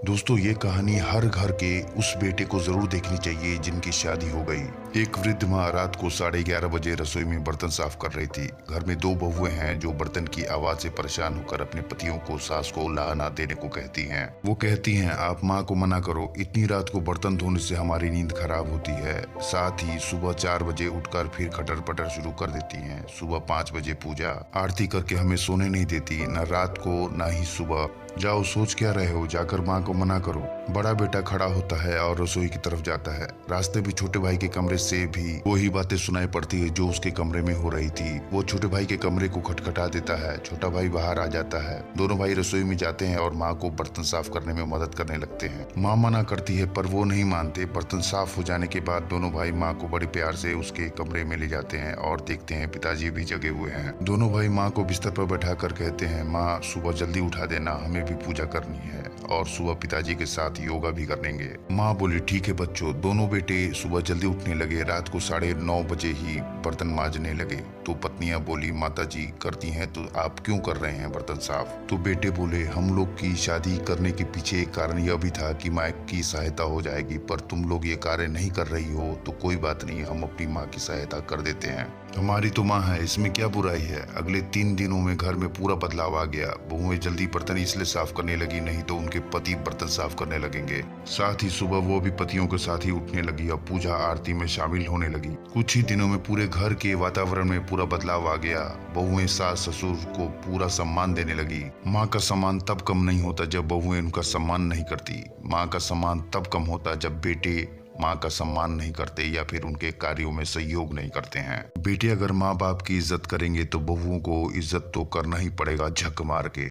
दोस्तों, ये कहानी हर घर के उस बेटे को जरूर देखनी चाहिए जिनकी शादी हो गई। एक वृद्ध माँ रात को 11:30 बजे रसोई में बर्तन साफ कर रही थी। घर में दो बहुएं हैं जो बर्तन की आवाज से परेशान होकर अपने पतियों को सास को लाह ना देने को कहती हैं। वो कहती हैं, आप माँ को मना करो, इतनी रात को बर्तन धोने से हमारी नींद खराब होती है। साथ ही सुबह 4 बजे उठकर फिर खटर पटर शुरू कर देती हैं। सुबह 5 बजे पूजा आरती करके हमें सोने नहीं देती, न रात को ना ही सुबह। जाओ, सोच क्या रहे हो, जाकर माँ को मना करो। बड़ा बेटा खड़ा होता है और रसोई की तरफ जाता है। रास्ते में छोटे भाई के कमरे से भी वही बातें सुनाई पड़ती है जो उसके कमरे में हो रही थी। वो छोटे भाई के कमरे को खटखटा देता है। छोटा भाई बाहर आ जाता है। दोनों भाई रसोई में जाते हैं और माँ को बर्तन साफ करने में मदद करने लगते हैं। माँ मना करती है पर वो नहीं मानते। बर्तन साफ हो जाने के बाद दोनों भाई माँ को बड़े प्यार से उसके कमरे में ले जाते हैं और देखते हैं पिताजी भी जगे हुए हैं। दोनों भाई माँ को बिस्तर पर बैठा कर कहते हैं, माँ सुबह जल्दी उठा देना, हमें भी पूजा करनी है और सुबह पिताजी के साथ योगा भी करेंगे। माँ बोली, ठीक है बच्चों। दोनों बेटे सुबह जल्दी उठने लगे। रात को 9:30 बजे ही बर्तन मांजने लगे। तो पत्नियां बोली, माता जी करती हैं तो आप क्यों कर रहे हैं बर्तन साफ? तो बेटे बोले, हम लोग की शादी करने के पीछे एक कारण यह भी था कि माँ की सहायता हो जाएगी, पर तुम लोग ये कार्य नहीं कर रही हो तो कोई बात नहीं, हम अपनी माँ की सहायता कर देते हैं। हमारी तो माँ है, इसमें क्या बुराई है। अगले 3 दिनों में घर में पूरा बदलाव आ गया। बहुएं जल्दी बर्तन इसलिए साफ करने लगी, नहीं तो उनके पति बर्तन साफ करने लगेंगे। साथ ही सुबह वो भी पतियों के साथ ही उठने लगी और पूजा आरती में शामिल होने लगी। कुछ ही दिनों में पूरे घर के वातावरण में पूरा बदलाव आ गया। बहुएं सास ससुर को पूरा सम्मान देने लगी। माँ का सम्मान तब कम नहीं होता जब बहुएं उनका सम्मान नहीं करती। माँ का सम्मान तब कम होता जब बेटे माँ का सम्मान नहीं करते या फिर उनके कार्यों में सहयोग नहीं करते हैं। बेटे अगर माँ बाप की इज्जत करेंगे तो बहुओं को इज्जत तो करना ही पड़ेगा, झक मार के।